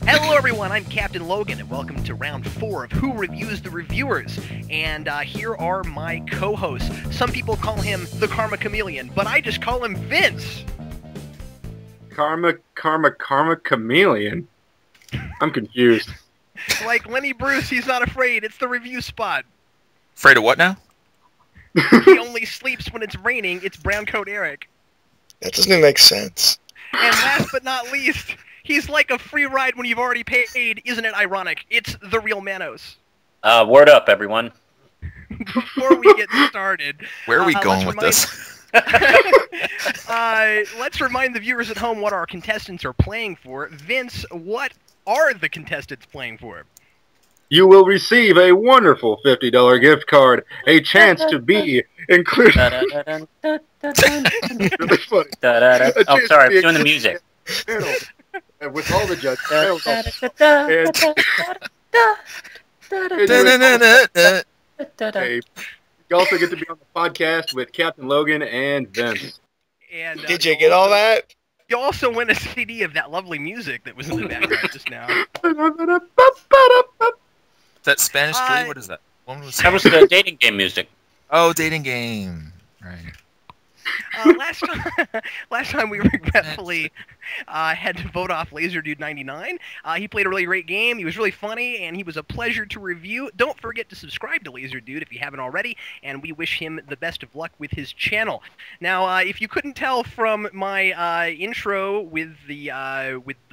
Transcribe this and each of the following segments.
Hello everyone, I'm Captain Logan, and welcome to round 4 of Who Reviews the Reviewers. And here are my co-hosts. Some people call him the Karma Chameleon, but I just call him Vince. Karma Chameleon? I'm confused. Like Lenny Bruce, he's not afraid. It's the review spot. Afraid of what now? He only sleeps when it's raining. It's Browncoat Eric. That doesn't make sense. And last but not least, he's like a free ride when you've already paid. Isn't it ironic? It's the real Manos. Word up, everyone. Before we get started... Where are we going with this? Let's remind the viewers at home what our contestants are playing for. Vince, what are the contestants playing for? You will receive a wonderful $50 gift card, a chance to be included. Really funny. Oh, sorry, I'm doing the music. And with all the judges. You also get to be on the podcast with Captain Logan and Vince. And, Did you get all that? You also win a CD of that lovely music that was in the background just now. Is that Spanish Flea? What is that? That was the dating game music. Oh, dating game. Right. Last time we regretfully had to vote off LaserDude99. He played a really great game. He was really funny, and he was a pleasure to review. Don't forget to subscribe to LaserDude if you haven't already, and we wish him the best of luck with his channel. Now, if you couldn't tell from my intro with the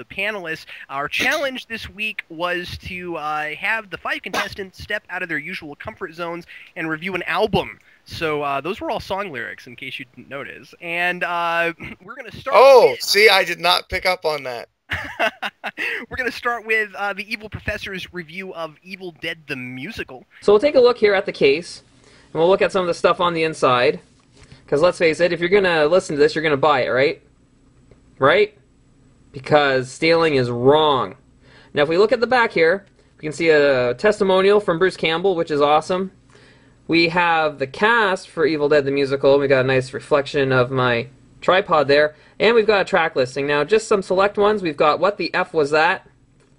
panelists, our challenge this week was to have the 5 contestants step out of their usual comfort zones and review an album. So those were all song lyrics, in case you didn't notice. And we're going to start with... see, I did not pick up on that. We're going to start with TheEvilProfessor's review of Evil Dead the Musical. So we'll take a look here at the case, and we'll look at some of the stuff on the inside. Because let's face it, if you're going to listen to this, you're going to buy it, right? Right? Because stealing is wrong. Now, if we look at the back here, we can see a testimonial from Bruce Campbell, which is awesome. We have the cast for Evil Dead the Musical. We got a nice reflection of my tripod there. And we've got a track listing. Now, just some select ones. We've got What the F Was That?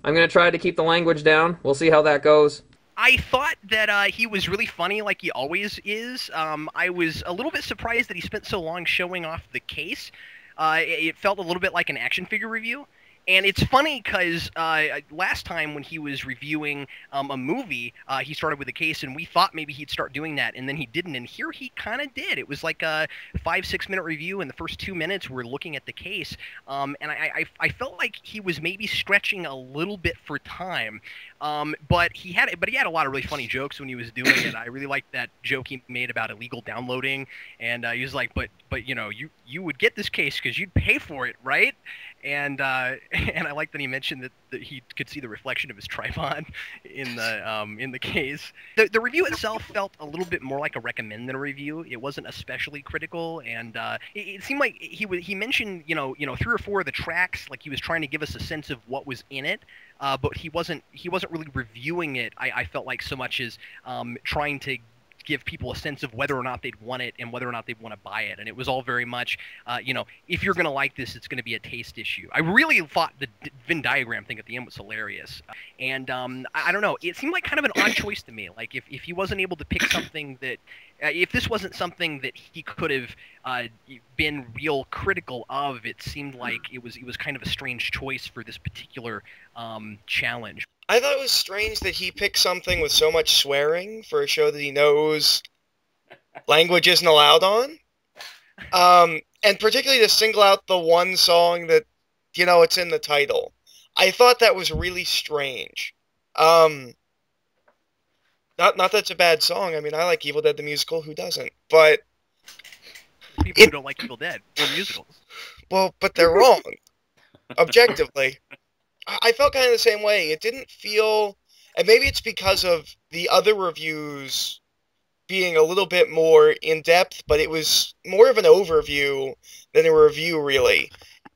I'm going to try to keep the language down. We'll see how that goes. I thought that he was really funny, like he always is. I was a little bit surprised that he spent so long showing off the case. It felt a little bit like an action figure review. And it's funny because last time when he was reviewing a movie, he started with a case, and we thought maybe he'd start doing that, and then he didn't. And here he kind of did. It was like a 5-6 minute review, and the first 2 minutes we're looking at the case. And I felt like he was maybe stretching a little bit for time. But he had a lot of really funny jokes when he was doing it. I really liked that joke he made about illegal downloading, and he was like, but you know, you would get this case because you'd pay for it, right? And I like that he mentioned that he could see the reflection of his tripod in the case. The review itself felt a little bit more like a recommend than a review. It wasn't especially critical, and it seemed like he mentioned you know 3 or 4 of the tracks, like he was trying to give us a sense of what was in it. But he wasn't really reviewing it, I felt like, so much as trying to give people a sense of whether or not they'd want it and whether or not they'd want to buy it. And it was all very much, if you're going to like this, it's going to be a taste issue. I really thought the Venn diagram thing at the end was hilarious. And I don't know, it seemed like kind of an odd choice to me. Like if he wasn't able to pick something that, if this wasn't something that he could have been real critical of, it seemed like it was kind of a strange choice for this particular challenge. I thought it was strange that he picked something with so much swearing for a show that he knows language isn't allowed on. And particularly to single out the one song that, it's in the title. I thought that was really strange. Not that it's a bad song. I mean, I like Evil Dead the Musical. Who doesn't? But people who don't like Evil Dead or musicals. Well, but they're wrong. Objectively. I felt kind of the same way. It didn't feel... And maybe it's because of the other reviews being a little bit more in-depth, but it was more of an overview than a review, really.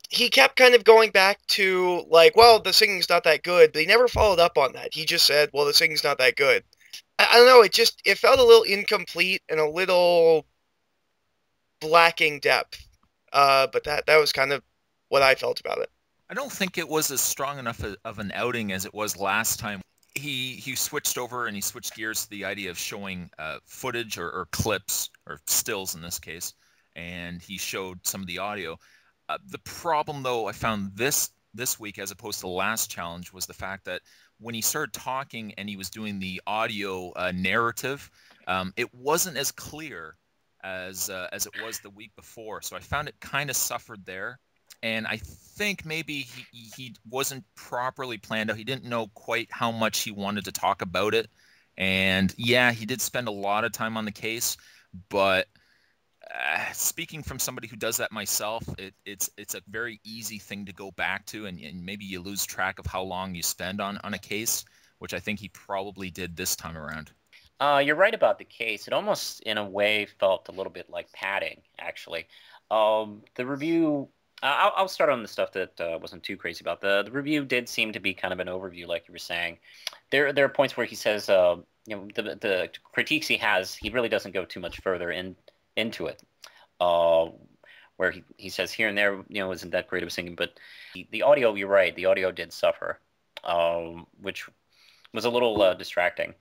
He kept kind of going back to, like, well, the singing's not that good, but he never followed up on that. He just said, well, the singing's not that good. I don't know, it felt a little incomplete and a little lacking depth. But that was kind of what I felt about it. I don't think it was as strong enough of an outing as it was last time. He switched over and he switched gears to the idea of showing footage or clips, or stills in this case, and he showed some of the audio. The problem, though, I found this week as opposed to the last challenge was the fact that when he started talking and he was doing the audio narrative, it wasn't as clear as it was the week before. So I found it kind of suffered there. And I think maybe he wasn't properly planned out. He didn't know quite how much he wanted to talk about it. And yeah, he did spend a lot of time on the case, but speaking from somebody who does that myself, it's a very easy thing to go back to, and maybe you lose track of how long you spend on a case, which I think he probably did this time around. You're right about the case. It almost, in a way, felt a little bit like padding, actually. The review... I'll start on the stuff that wasn't too crazy about. The review did seem to be kind of an overview, like you were saying. There are points where he says, the critiques he has, he really doesn't go too much further into it. Where he says here and there, isn't that great of a singing, but the audio, you're right, the audio did suffer, which was a little distracting.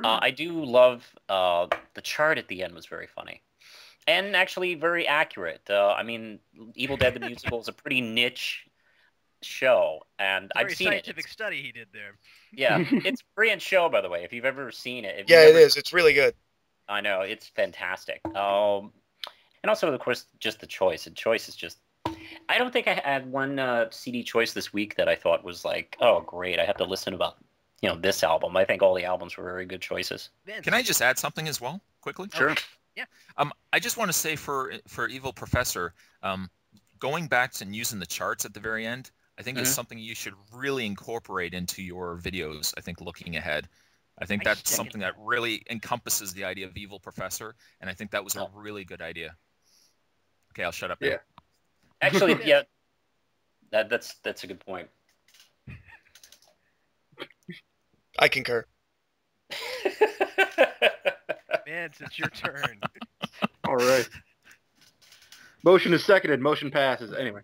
I do love the chart at the end was very funny. And actually very accurate. I mean, Evil Dead the Musical is a pretty niche show, and I've seen it. Very scientific study he did there. Yeah, it's a brilliant show, by the way, if you've ever seen it. Yeah, it is. It's really good. I know, it's fantastic. And also, of course, just the choice. The choice is just... I don't think I had one CD choice this week that I thought was like, oh, great, I have to listen about, this album. I think all the albums were very good choices. Vince. Can I just add something as well, quickly? Sure. Yeah. I just want to say for EvilProfessor, going back and using the charts at the very end, I think is something you should really incorporate into your videos. I think looking ahead, I think that's something that really encompasses the idea of EvilProfessor, and I think that was a really good idea. Okay, I'll shut up now. Yeah. Actually, yeah, that's a good point. I concur. Vince, it's your turn. All right. Motion is seconded. Motion passes. Anyway.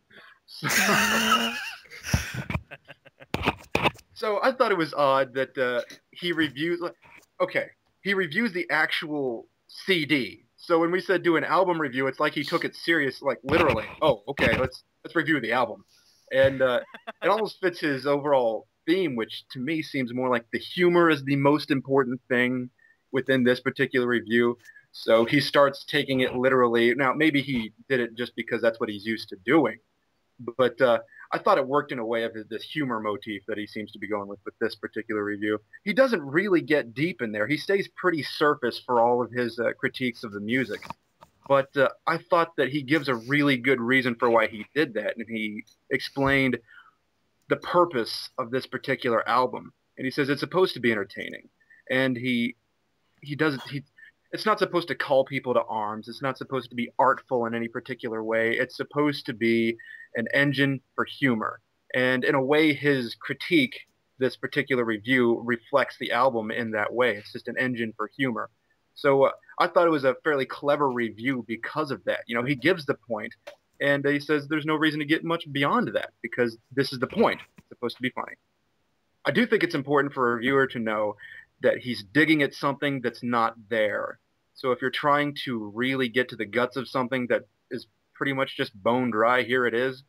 So I thought it was odd that he reviews. Okay, he reviews the actual CD. So when we said do an album review, it's like he took it serious, like literally. Oh, okay, let's review the album, and it almost fits his overall theme, which to me seems more like the humor is the most important thing within this particular review. So he starts taking it literally. Now, maybe he did it just because that's what he's used to doing, but I thought it worked in a way of this humor motif that he seems to be going with this particular review. He doesn't really get deep in there. He stays pretty surface for all of his critiques of the music. But I thought that he gives a really good reason for why he did that, and he explained the purpose of this particular album. And he says it's supposed to be entertaining, and it's not supposed to call people to arms. It's not supposed to be artful in any particular way. It's supposed to be an engine for humor. And in a way, his critique, this particular review, reflects the album in that way. It's just an engine for humor. So I thought it was a fairly clever review because of that. He gives the point, and he says there's no reason to get much beyond that because this is the point. It's supposed to be funny. I do think it's important for a reviewer to know that he's digging at something that's not there. So if you're trying to really get to the guts of something that is pretty much just bone dry, here it is,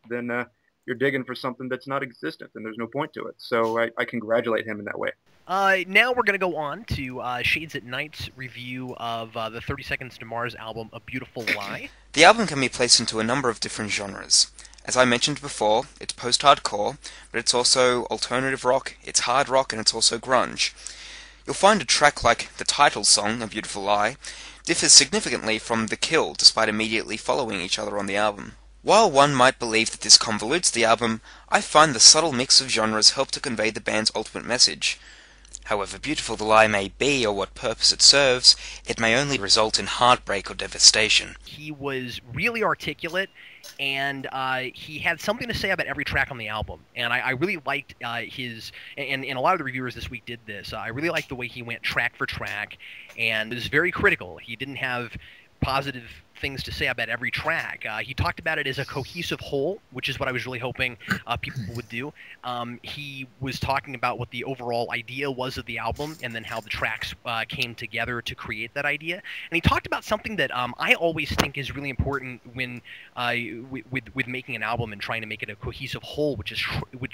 then you're digging for something that's not existent, and there's no point to it. So I congratulate him in that way. Now we're going to go on to ShadesAtKnight's review of the 30 Seconds to Mars album, A Beautiful Lie. The album can be placed into a number of different genres. As I mentioned before, it's post-hardcore, but it's also alternative rock, it's hard rock, and it's also grunge. You'll find a track like the title song, A Beautiful Lie, differs significantly from The Kill, despite immediately following each other on the album. While one might believe that this convolutes the album, I find the subtle mix of genres help to convey the band's ultimate message. However beautiful the lie may be or what purpose it serves, it may only result in heartbreak or devastation. He was really articulate, and he had something to say about every track on the album. And I really liked his, and a lot of the reviewers this week did this, I really liked the way he went track for track, and was very critical. He didn't have positive things to say about every track. He talked about it as a cohesive whole, which is what I was really hoping people would do. He was talking about what the overall idea was of the album, and then how the tracks came together to create that idea. And he talked about something that I always think is really important when with making an album and trying to make it a cohesive whole, which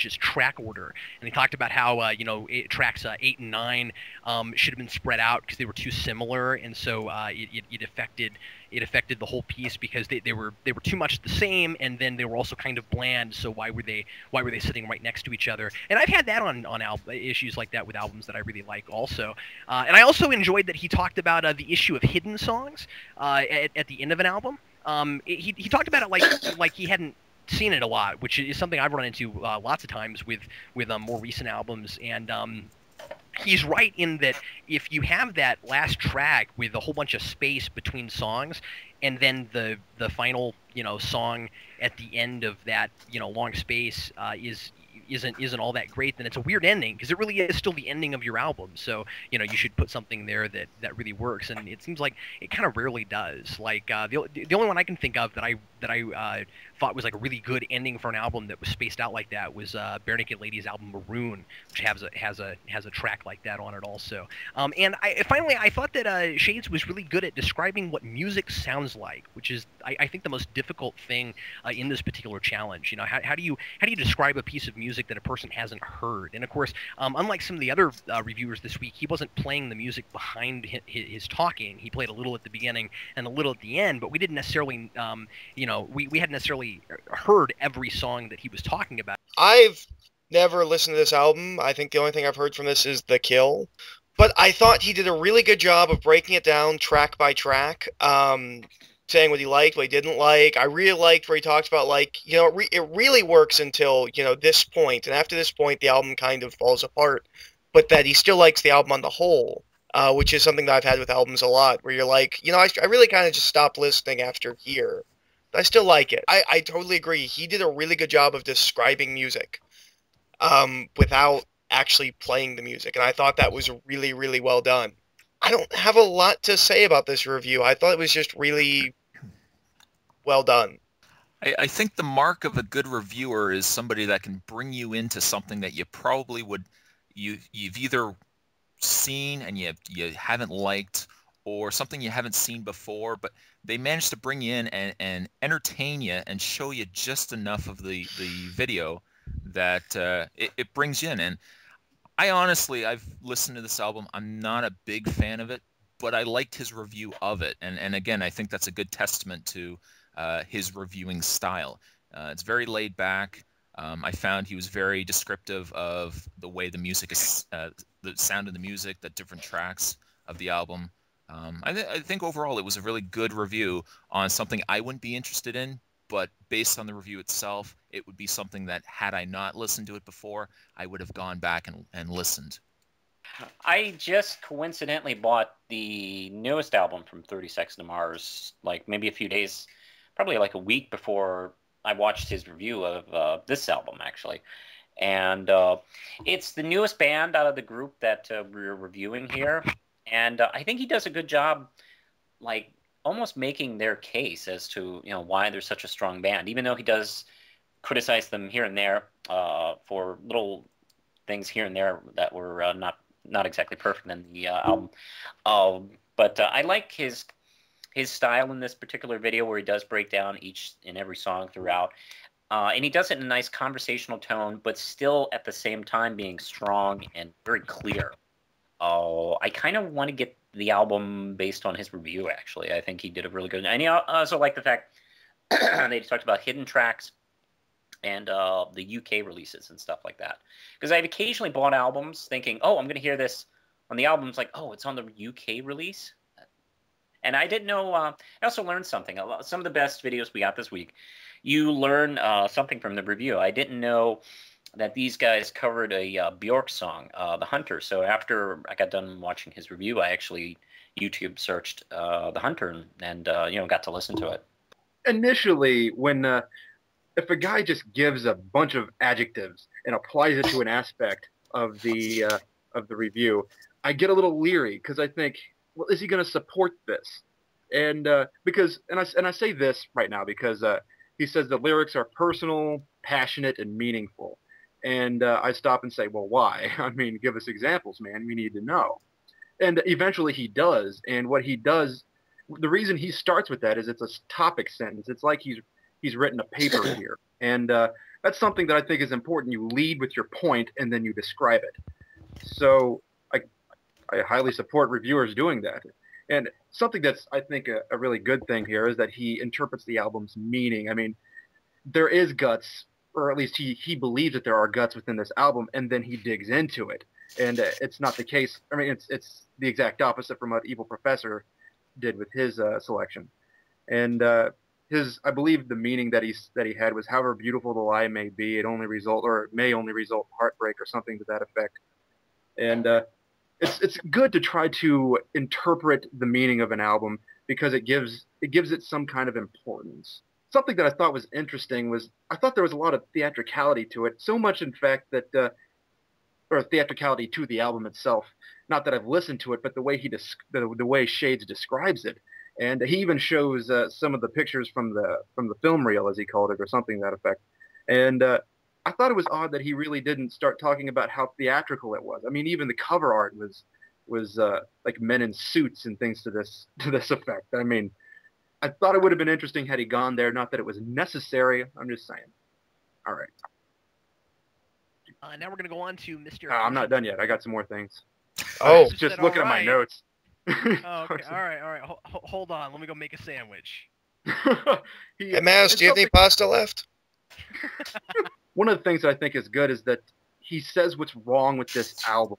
is track order. And he talked about how tracks 8 and 9 should have been spread out because they were too similar, and so it affected the whole piece because they were too much the same, and then they were also kind of bland. So why were they sitting right next to each other? And I've had that on issues like that with albums that I really like also. And I also enjoyed that he talked about the issue of hidden songs at the end of an album. He talked about it like he hadn't seen it a lot, which is something I've run into lots of times with more recent albums. And he's right in that if you have that last track with a whole bunch of space between songs, and then the final song at the end of that long space isn't all that great, then it's a weird ending, because it really is still the ending of your album. So you should put something there that really works, and it seems like it kind of rarely does. Like the only one I can think of that I thought was like a really good ending for an album that was spaced out like that was Bare Naked Ladies' album Maroon, which has a track like that on it also. And I thought that Shades was really good at describing what music sounds like, which is I think the most difficult thing in this particular challenge. How do you describe a piece of music that a person hasn't heard? And of course, unlike some of the other reviewers this week, he wasn't playing the music behind his talking. He played a little at the beginning and a little at the end, but we didn't necessarily we hadn't necessarily heard every song that he was talking about. I've never listened to this album. I think the only thing I've heard from this is The Kill. But I thought he did a really good job of breaking it down track by track, saying what he liked, what he didn't like. I really liked where he talks about, it really works until, this point. And after this point, the album kind of falls apart. But that he still likes the album on the whole, which is something that I've had with albums a lot, where you're like, I really kind of just stopped listening after here. I still like it. I totally agree. He did a really good job of describing music without actually playing the music, and I thought that was really, really well done. I don't have a lot to say about this review. I thought it was just really well done. I think the mark of a good reviewer is somebody that can bring you into something that you probably you've either seen and you haven't liked, or something you haven't seen before, but they managed to bring you in and entertain you and show you just enough of the video that it brings you in. And I've listened to this album. I'm not a big fan of it, but I liked his review of it. And again, I think that's a good testament to his reviewing style. It's very laid back. I found he was very descriptive of the way the music is, the sound of the music, the different tracks of the album. I think overall it was a really good review on something I wouldn't be interested in, but based on the review itself, it would be something that, had I not listened to it before, I would have gone back and listened. I just coincidentally bought the newest album from 30 Seconds to Mars, like maybe a few days, probably like a week before I watched his review of this album, actually. And it's the newest band out of the group that we're reviewing here. And I think he does a good job, like, almost making their case as to, why they're such a strong band, even though he does criticize them here and there for little things here and there that were not exactly perfect in the album. But I like his style in this particular video, where he does break down each and every song throughout. And he does it in a nice conversational tone, but still at the same time being strong and very clear. I kind of want to get the album based on his review, actually. I think he did a really good... And I also like the fact that he talked about hidden tracks and the UK releases and stuff like that. Because I've occasionally bought albums thinking, oh, I'm going to hear this on the album. It's like, oh, it's on the UK release? And I didn't know... I also learned something. Some of the best videos we got this week, you learn something from the review. I didn't know that these guys covered a Bjork song, The Hunter. So after I got done watching his review, I actually YouTube searched The Hunter and got to listen to it. Initially, when if a guy just gives a bunch of adjectives and applies it to an aspect of the review, I get a little leery, because I think, well, is he going to support this? And because I say this right now because he says the lyrics are personal, passionate, and meaningful. And I stop and say, well, why? I mean, give us examples, man. We need to know. And eventually he does. And what he does, the reason he starts with that is it's a topic sentence. It's like he's written a paper here. And that's something that I think is important. You lead with your point and then you describe it. So I highly support reviewers doing that. And something that's, I think, a really good thing here is that he interprets the album's meaning. I mean, there is guts, or at least he believes that there are guts within this album, and then he digs into it. And it's not the case. I mean, it's the exact opposite from what EvilProfessor did with his selection. And I believe the meaning that he had was, however beautiful the lie may be, it may only result in heartbreak or something to that effect. And it's good to try to interpret the meaning of an album because it gives it some kind of importance. Something that I thought was interesting was I thought there was a lot of theatricality to it, so much in fact that or theatricality to the album itself. Not that I've listened to it, but the way the way Shades describes it, and he even shows some of the pictures from the film reel, as he called it, or something to that effect. And I thought it was odd that he really didn't start talking about how theatrical it was. I mean, even the cover art was like men in suits and things to this effect. I mean, I thought it would have been interesting had he gone there. Not that it was necessary. I'm just saying. All right. Now we're going to go on to Mr. I'm not done yet. I got some more things. Oh, just looking at my notes. Oh, okay. All right. Hold on. Let me go make a sandwich. Hey, Mouse, do you have any pasta left? One of the things that I think is good is that he says what's wrong with this album.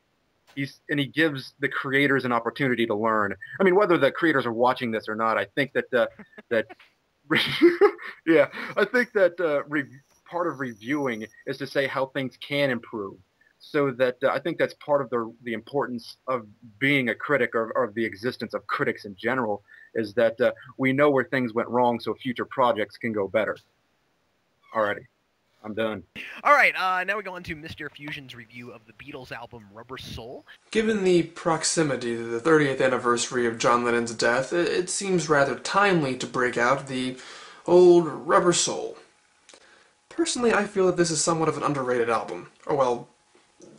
And he gives the creators an opportunity to learn. I mean, whether the creators are watching this or not, I think that yeah, I think that part of reviewing is to say how things can improve. So that I think that's part of the importance of being a critic or the existence of critics in general is that we know where things went wrong so future projects can go better. Alrighty. I'm done. All right, now we go on to MistareFusion's review of the Beatles album Rubber Soul. Given the proximity to the 30th anniversary of John Lennon's death, it seems rather timely to break out the old Rubber Soul. Personally, I feel that this is somewhat of an underrated album. Or, well,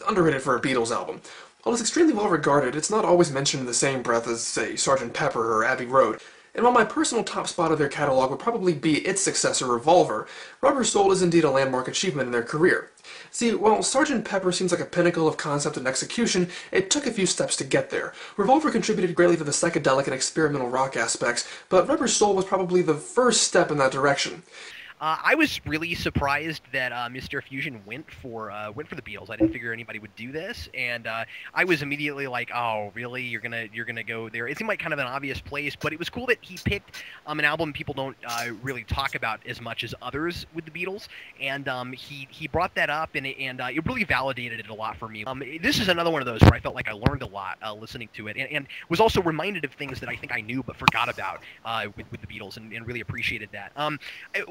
underrated for a Beatles album. While it's extremely well regarded, it's not always mentioned in the same breath as, say, Sgt. Pepper or Abbey Road. And while my personal top spot of their catalog would probably be its successor, Revolver, Rubber Soul is indeed a landmark achievement in their career. See, while Sgt. Pepper seems like a pinnacle of concept and execution, it took a few steps to get there. Revolver contributed greatly to the psychedelic and experimental rock aspects, but Rubber Soul was probably the first step in that direction. I was really surprised that MrFusion went for the Beatles. I didn't figure anybody would do this, and I was immediately like, "Oh, really? You're gonna go there?" It seemed like kind of an obvious place, but it was cool that he picked an album people don't really talk about as much as others with the Beatles, and he brought that up, and it really validated it a lot for me. This is another one of those where I felt like I learned a lot listening to it, and was also reminded of things that I think I knew but forgot about with the Beatles, and really appreciated that.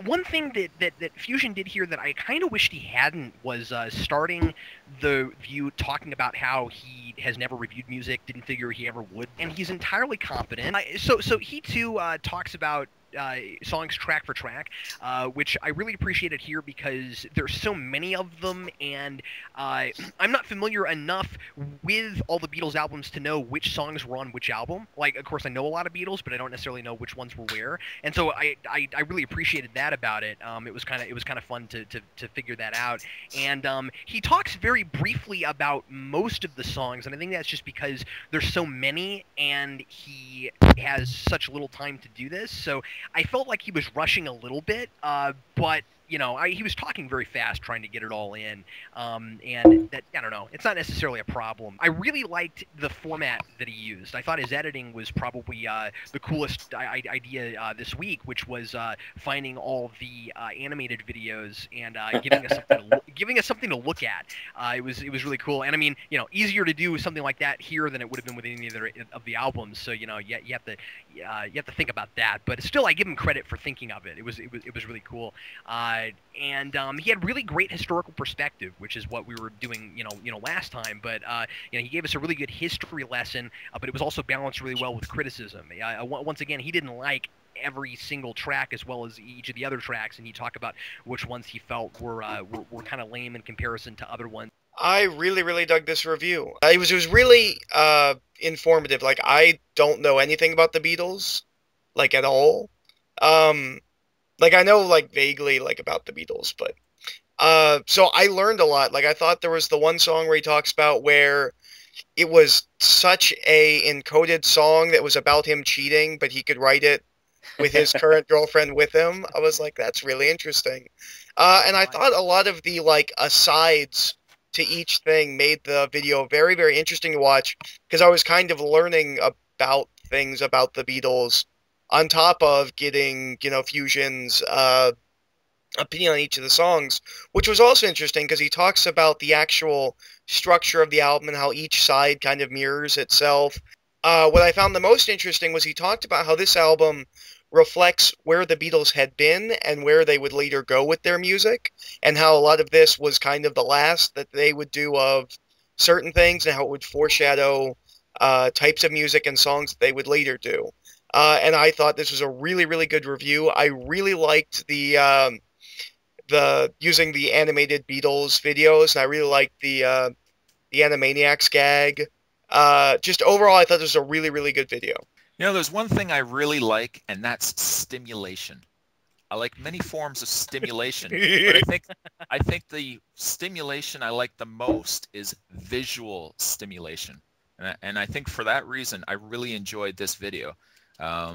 One thing that Fusion did here that I kind of wished he hadn't was starting the view talking about how he has never reviewed music, didn't figure he ever would, and he's entirely competent. So he too talks about songs track for track, which I really appreciated here because there's so many of them, and I'm not familiar enough with all the Beatles albums to know which songs were on which album. Like, of course, I know a lot of Beatles, but I don't necessarily know which ones were where, and so I really appreciated that about it. It was kind of fun to figure that out, and he talks very briefly about most of the songs, and I think that's just because there's so many, and he has such little time to do this, so I felt like he was rushing a little bit, but you know, he was talking very fast, trying to get it all in, and that, I don't know, it's not necessarily a problem. I really liked the format that he used. I thought his editing was probably the coolest idea this week, which was finding all the animated videos and giving us something to look at. It was really cool, and I mean, you know, easier to do something like that here than it would have been with any other of the albums. So you know, you have to think about that. But still, I give him credit for thinking of it. It was really cool. And he had really great historical perspective, which is what we were doing, last time. But he gave us a really good history lesson, but it was also balanced really well with criticism. Once again, he didn't like every single track as well as each of the other tracks, and he talked about which ones he felt were kind of lame in comparison to other ones. I really, really dug this review. It was really informative. Like, I don't know anything about the Beatles, like, at all. Like, I know, like, vaguely, like, about the Beatles, but so I learned a lot. Like, I thought there was the one song where he talks about where it was such a encoded song that was about him cheating, but he could write it with his current girlfriend with him. I was like, that's really interesting. And I thought a lot of the, like, asides to each thing made the video very, very interesting to watch, because I was kind of learning about things about the Beatles on top of getting, Fusion's opinion on each of the songs, which was also interesting because he talks about the actual structure of the album and how each side kind of mirrors itself. What I found the most interesting was he talked about how this album reflects where the Beatles had been and where they would later go with their music, and how a lot of this was kind of the last that they would do of certain things, and how it would foreshadow types of music and songs that they would later do. And I thought this was a really, really good review. I really liked the using the animated Beatles videos, and I really liked the Animaniacs gag. Just overall, I thought this was a really, really good video. There's one thing I really like, and that's stimulation. I like many forms of stimulation, but I think the stimulation I like the most is visual stimulation, and I think for that reason I really enjoyed this video. I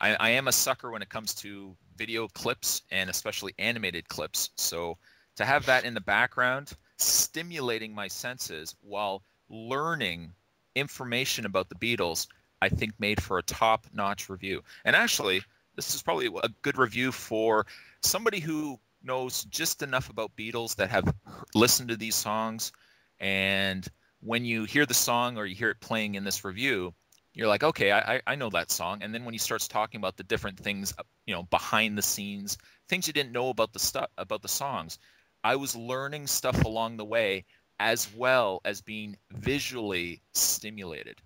am a sucker when it comes to video clips, and especially animated clips. So to have that in the background, stimulating my senses while learning information about the Beatles, I think made for a top-notch review. And actually, this is probably a good review for somebody who knows just enough about Beatles that have listened to these songs, and when you hear the song or you hear it playing in this review, you're like, okay, I know that song. And then when he starts talking about the different things, behind the scenes, things you didn't know about the songs, I was learning stuff along the way as well as being visually stimulated.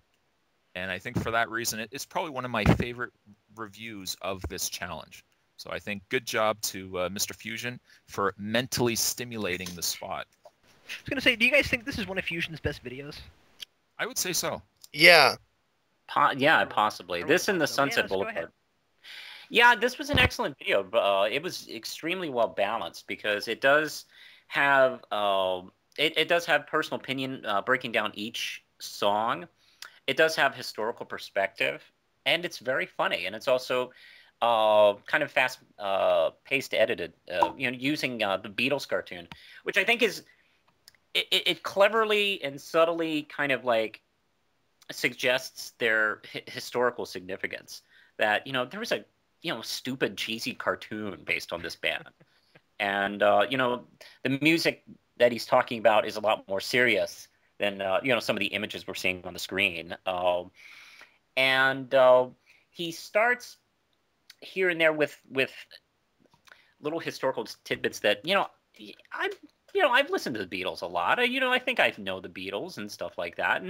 And I think for that reason, it's probably one of my favorite reviews of this challenge. So I think good job to MrFusion for mentally stimulating the spot. I was going to say, do you guys think this is one of Fusion's best videos? I would say so. Yeah. Yeah, possibly. This and the Sunset Boulevard. Yeah, this was an excellent video. It was extremely well balanced because it does have it does have personal opinion breaking down each song. It does have historical perspective, and it's very funny, and it's also kind of fast-paced edited, using the Beatles cartoon, which I think is it cleverly and subtly kind of like suggests their historical significance. That there was a stupid cheesy cartoon based on this band, and the music that he's talking about is a lot more serious than some of the images we're seeing on the screen. And he starts here and there with little historical tidbits that I've listened to the Beatles a lot. I think I know the Beatles and stuff like that,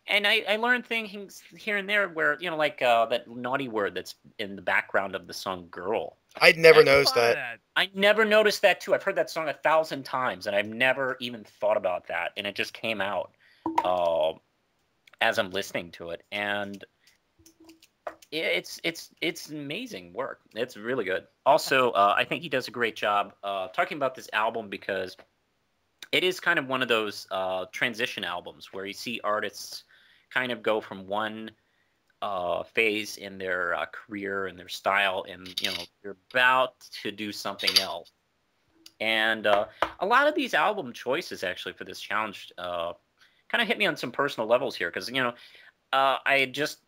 and I learned things here and there where like that naughty word that's in the background of the song "Girl." I'd never noticed that. I never noticed that too. I've heard that song 1,000 times, and I've never even thought about that. And it just came out as I'm listening to it, and it's amazing work. It's really good. Also, I think he does a great job talking about this album because it is kind of one of those transition albums where you see artists kind of go from one phase in their career and their style, and you're about to do something else. And a lot of these album choices actually for this challenge kind of hit me on some personal levels here because I had just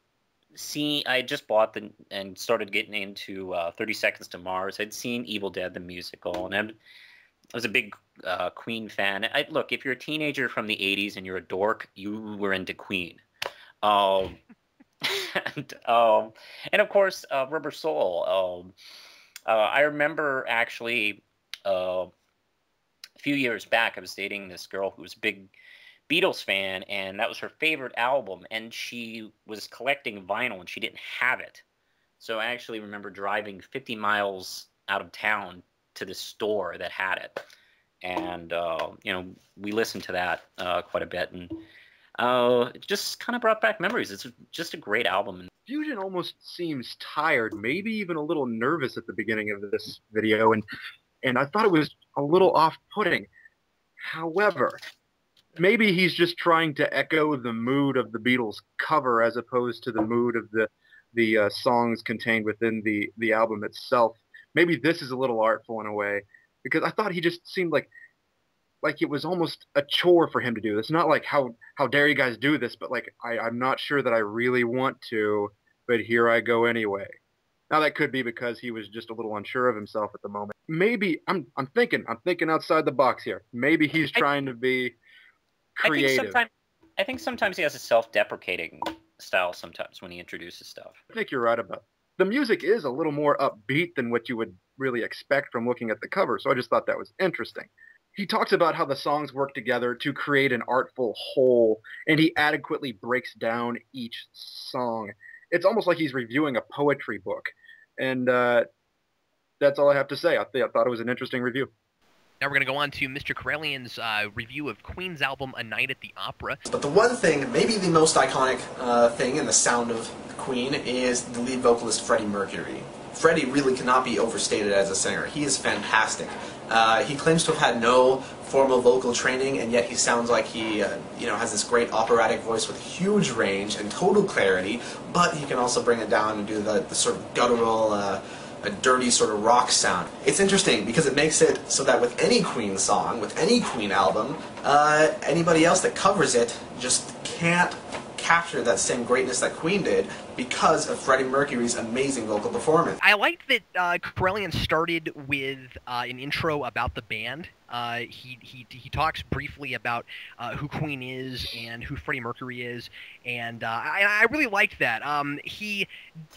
bought and started getting into 30 Seconds to Mars. I'd seen Evil Dead the musical, and I was a big Queen fan. Look, if you're a teenager from the 80s and you're a dork, you were into Queen. And of course, Rubber Soul. I remember actually a few years back, I was dating this girl who was a big Beatles fan, and that was her favorite album, and she was collecting vinyl, and she didn't have it. So I actually remember driving 50 miles out of town to the store that had it. And, we listened to that quite a bit, and it just kind of brought back memories. It's just a great album. Fusion almost seems tired, maybe even a little nervous at the beginning of this video, and I thought it was a little off-putting. However, maybe he's just trying to echo the mood of the Beatles cover as opposed to the mood of the songs contained within the album itself. Maybe this is a little artful in a way, because I thought he just seemed like it was almost a chore for him to do this. Not like how dare you guys do this, but like I'm not sure that I really want to, but here I go anyway. Now that could be because he was just a little unsure of himself at the moment. Maybe I'm thinking outside the box here. Maybe he's trying to be creative. I think sometimes he has a self-deprecating style sometimes when he introduces stuff. I think you're right about it. The music is a little more upbeat than what you would really expect from looking at the cover, so I just thought that was interesting. He talks about how the songs work together to create an artful whole, and he adequately breaks down each song. It's almost like he's reviewing a poetry book, and that's all I have to say. I thought it was an interesting review. Now we're going to go on to MrCorellian's review of Queen's album A Night at the Opera. But the one thing, maybe the most iconic thing in the sound of Queen is the lead vocalist Freddie Mercury. Freddie really cannot be overstated as a singer. He is fantastic. He claims to have had no formal vocal training, and yet he sounds like he has this great operatic voice with huge range and total clarity, but he can also bring it down and do the sort of guttural, a dirty sort of rock sound. It's interesting because it makes it so that with any Queen song, with any Queen album, anybody else that covers it just can't capture that same greatness that Queen did because of Freddie Mercury's amazing vocal performance. I like that Corellian started with an intro about the band. He talks briefly about who Queen is and who Freddie Mercury is, and I really liked that. He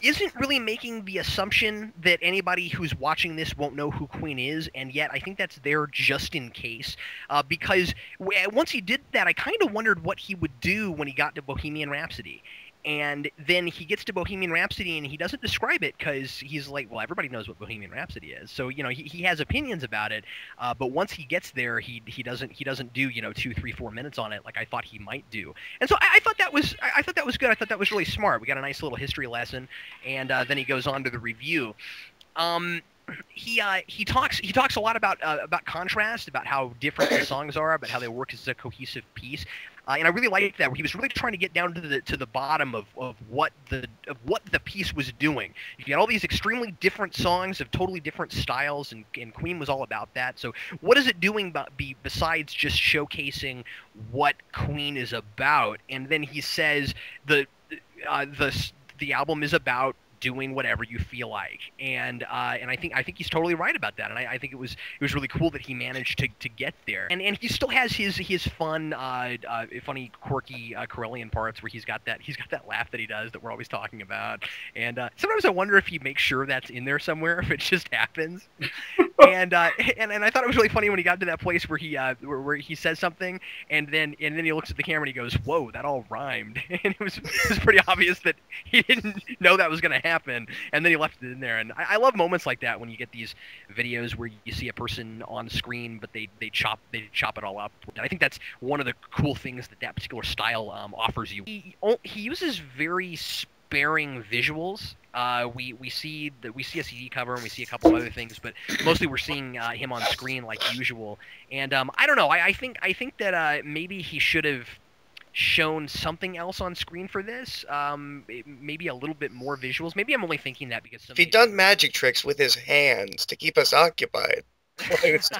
isn't really making the assumption that anybody who's watching this won't know who Queen is, and yet I think that's there just in case, because once he did that, I kind of wondered what he would do when he got to Bohemian Rhapsody. And then he gets to Bohemian Rhapsody and he doesn't describe it because he's like, well, everybody knows what Bohemian Rhapsody is. So, he has opinions about it. But once he gets there, he doesn't do, 2, 3, 4 minutes on it like I thought he might do. And so I thought that was good. I thought that was really smart. We got a nice little history lesson. And then he goes on to the review. He talks a lot about contrast, about how different the songs are, about how they work as a cohesive piece, and I really liked that. Where he was really trying to get down to the bottom of what the piece was doing. You got all these extremely different songs of totally different styles, and Queen was all about that. So what is it doing besides just showcasing what Queen is about? And then he says the album is about doing whatever you feel like, and I think he's totally right about that, and I think it was really cool that he managed to get there, and he still has his fun, funny, quirky Corellian parts where he's got that laugh that he does that we're always talking about, and sometimes I wonder if he makes sure that's in there somewhere, if it just happens, and I thought it was really funny when he got to that place where he says something, and then he looks at the camera and he goes, "Whoa, that all rhymed," and it was pretty obvious that he didn't know that was going to happen. And then he left it in there, and I love moments like that when you get these videos where you see a person on screen, but they chop it all up. And I think that's one of the cool things that particular style offers you. He uses very sparing visuals. We see a CD cover and we see a couple other things, but mostly we're seeing him on screen like usual. And I don't know. I think that maybe he should have shown something else on screen for this, maybe a little bit more visuals. Maybe I'm only thinking that because if he'd done magic tricks with his hands to keep us occupied.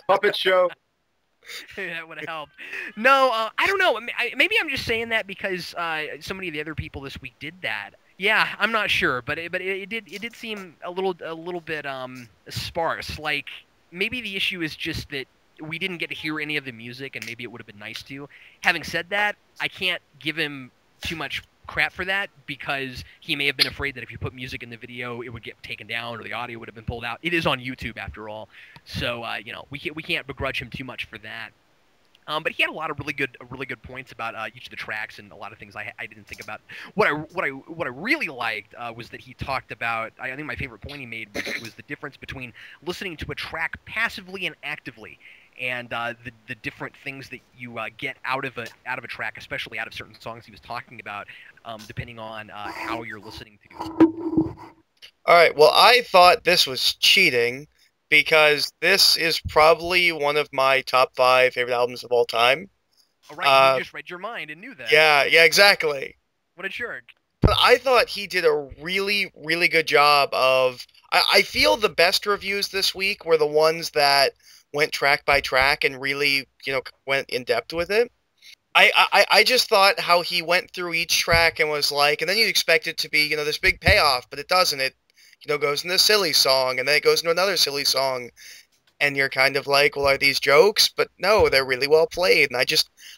Puppet show. That would have helped. No, I don't know. Maybe I'm just saying that because so many of the other people this week did that. Yeah, I'm not sure, but it did seem a little bit sparse. Like maybe the issue is just that we didn't get to hear any of the music, and maybe it would have been nice to. Having said that, I can't give him too much crap for that because he may have been afraid that if you put music in the video, it would get taken down or the audio would have been pulled out. It is on YouTube after all, so we can't begrudge him too much for that. But he had a lot of really good points about each of the tracks and a lot of things I didn't think about. What I really liked was that he talked about. I think my favorite point he made was the difference between listening to a track passively and actively, and the different things that you get out of a track, especially out of certain songs he was talking about, depending on how you're listening to. All right. Well, I thought this was cheating, because this is probably one of my top 5 favorite albums of all time. All right, you just read your mind and knew that. Yeah, exactly. What a jerk. But I thought he did a really, really good job of... I feel the best reviews this week were the ones that went track by track and really, went in depth with it. I just thought how he went through each track and was like... And then you'd expect it to be, this big payoff, but it doesn't. It goes into a silly song, and then it goes into another silly song, and you're kind of like, well, are these jokes? But no, they're really well played, and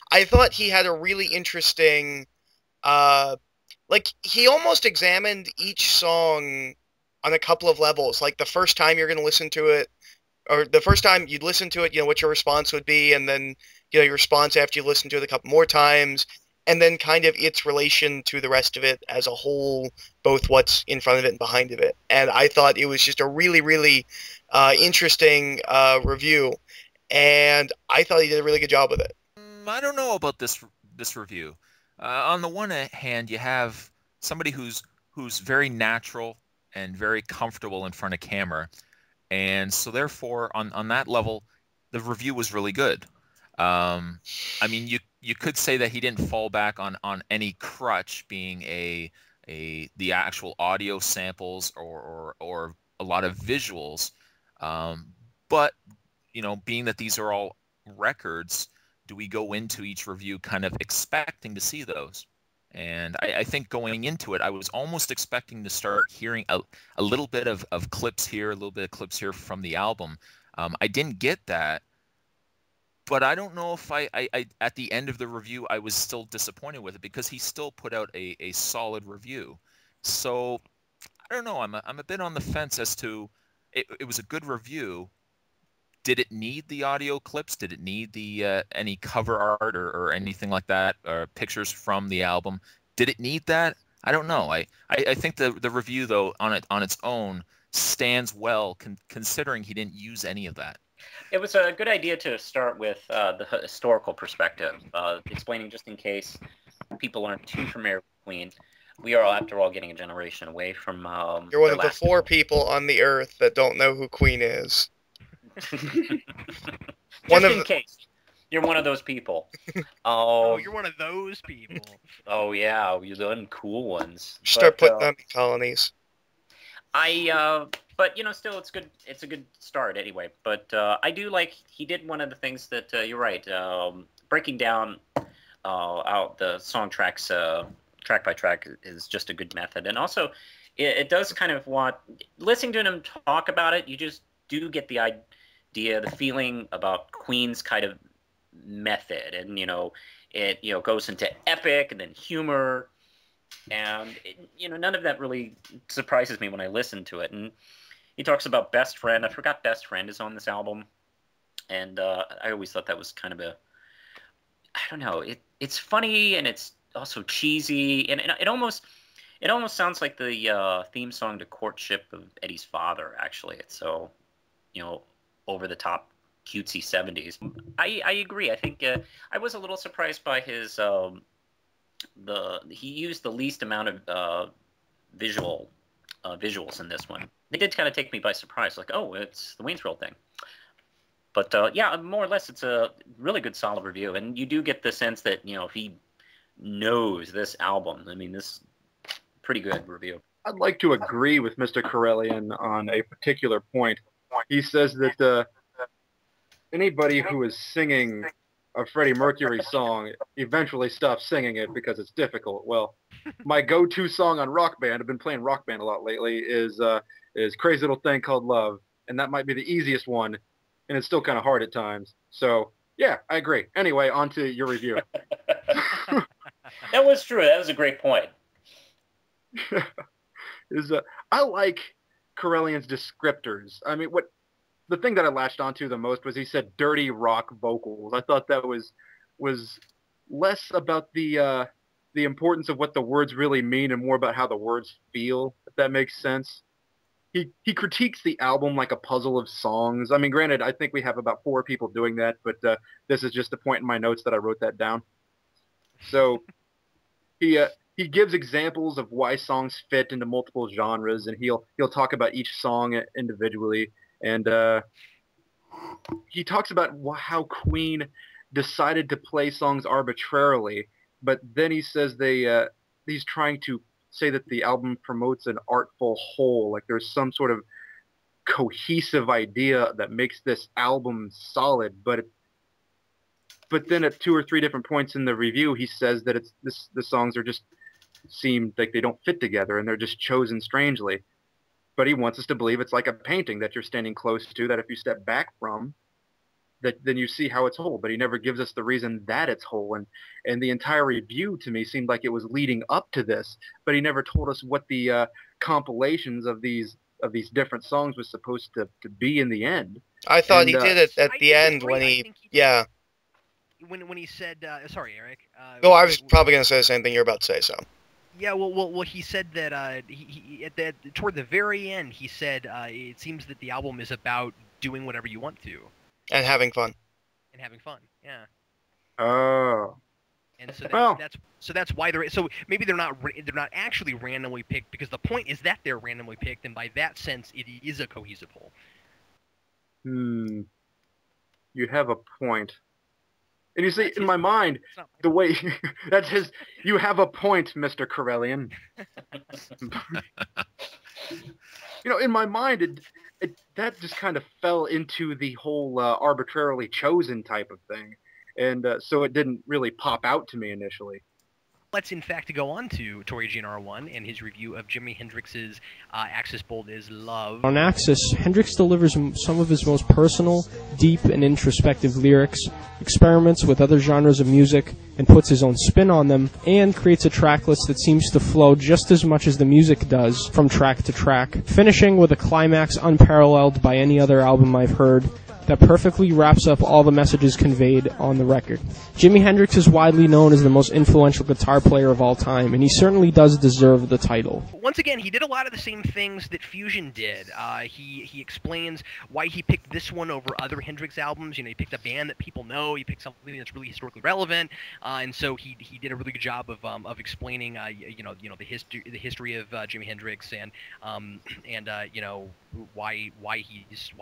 I thought he had a really interesting, he almost examined each song on a couple of levels, like the first time you're going to listen to it, or the first time you'd listen to it, what your response would be, and then, your response after you listen to it a couple more times, and then kind of its relation to the rest of it as a whole, both what's in front of it and behind of it. And I thought it was just a really, really interesting review, and I thought he did a really good job with it. I don't know about this review. On the one hand, you have somebody who's very natural and very comfortable in front of camera, and so therefore, on that level, the review was really good. I mean, you could say that he didn't fall back on any crutch, being the actual audio samples or a lot of visuals, but being that these are all records, do we go into each review kind of expecting to see those? And I think going into it, I was almost expecting to start hearing a little bit of clips here, a little bit of clips here from the album. I didn't get that. But I don't know if I at the end of the review, I was still disappointed with it, because he still put out a solid review. So I don't know. I'm a bit on the fence as to it was a good review. Did it need the audio clips? Did it need the any cover art or anything like that, or pictures from the album? Did it need that? I don't know. I think the review, though, on its own stands well, considering he didn't use any of that. It was a good idea to start with the historical perspective, explaining, just in case people aren't too familiar with Queen. We are, after all, getting a generation away from... You're one of the 4 people on the Earth that don't know who Queen is. In case. You're one of those people. Oh, you're one of those people. Oh, yeah, you're the uncool ones. Start putting them in colonies. But still, it's a good start anyway. But I do like, he did one of the things that you're right, breaking down out the song tracks track by track is just a good method. And also, it does kind of listening to him talk about it, you just do get the idea, the feeling about Queen's kind of method, and it goes into epic and then humor. And none of that really surprises me when I listen to it. And he talks about Best Friend. I forgot Best Friend is on this album, and I always thought that was kind of I don't know. It's funny, and it's also cheesy, and it almost sounds like the theme song to Courtship of Eddie's Father. Actually, it's so over the top, cutesy 70s. I agree. I think I was a little surprised by his. He used the least amount of visuals in this one. It did kind of take me by surprise, like, oh, it's the Wayne's World thing. But yeah, more or less, it's a really good, solid review, and you do get the sense that he knows this album. I mean, this pretty good review. I'd like to agree with MrCorellian on a particular point. He says that anybody who is singing a Freddie Mercury song eventually stops singing it because it's difficult. Well, my go-to song on Rock Band, I've been playing Rock Band a lot lately, is Crazy Little Thing Called Love, and that might be the easiest one, and it's still kind of hard at times. So, yeah, I agree. Anyway, on to your review. That was true. That was a great point. I like Corellian's descriptors. I mean, the thing that I latched onto the most was he said dirty rock vocals. I thought that was less about the importance of what the words really mean and more about how the words feel, if that makes sense. He critiques the album like a puzzle of songs. I mean, granted, I think we have about 4 people doing that, but this is just a point in my notes that I wrote that down. So he gives examples of why songs fit into multiple genres, and he'll talk about each song individually, and he talks about how Queen decided to play songs arbitrarily, but then he says he's trying to say that the album promotes an artful whole, like there's some sort of cohesive idea that makes this album solid, but then at 2 or 3 different points in the review, he says that the songs are just seem like they don't fit together and they're just chosen strangely. But he wants us to believe it's like a painting that you're standing close to, that if you step back from, then you see how it's whole. But he never gives us the reason that it's whole. And the entire review to me seemed like it was leading up to this, but he never told us what the compilations of these different songs was supposed to be in the end. I thought he did it at the end when yeah. When he said, sorry, Eric. No, I was probably going to say the same thing you're about to say, so. Yeah, well, he said that he toward the very end, he said it seems that the album is about doing whatever you want to. And having fun. And having fun, yeah. Oh. And so that's why so maybe they're not actually randomly picked, because the point is that they're randomly picked, and by that sense, it is a cohesive whole. You have a point. And you see, in my mind, the way that's his. You have a point, MrCorellian. In my mind, that just kind of fell into the whole arbitrarily chosen type of thing, and so it didn't really pop out to me initially. Let's in fact go on to Tori GNR1 and his review of Jimi Hendrix's Axis Bold is Love. On Axis, Hendrix delivers some of his most personal, deep, and introspective lyrics, experiments with other genres of music, and puts his own spin on them, and creates a track list that seems to flow just as much as the music does from track to track, finishing with a climax unparalleled by any other album I've heard, that perfectly wraps up all the messages conveyed on the record. Jimi Hendrix is widely known as the most influential guitar player of all time, and he certainly does deserve the title. Once again, he did a lot of the same things that Fusion did. He explains why he picked this one over other Hendrix albums. He picked a band that people know. He picked something that's really historically relevant, and so he did a really good job of explaining the history of Jimi Hendrix and why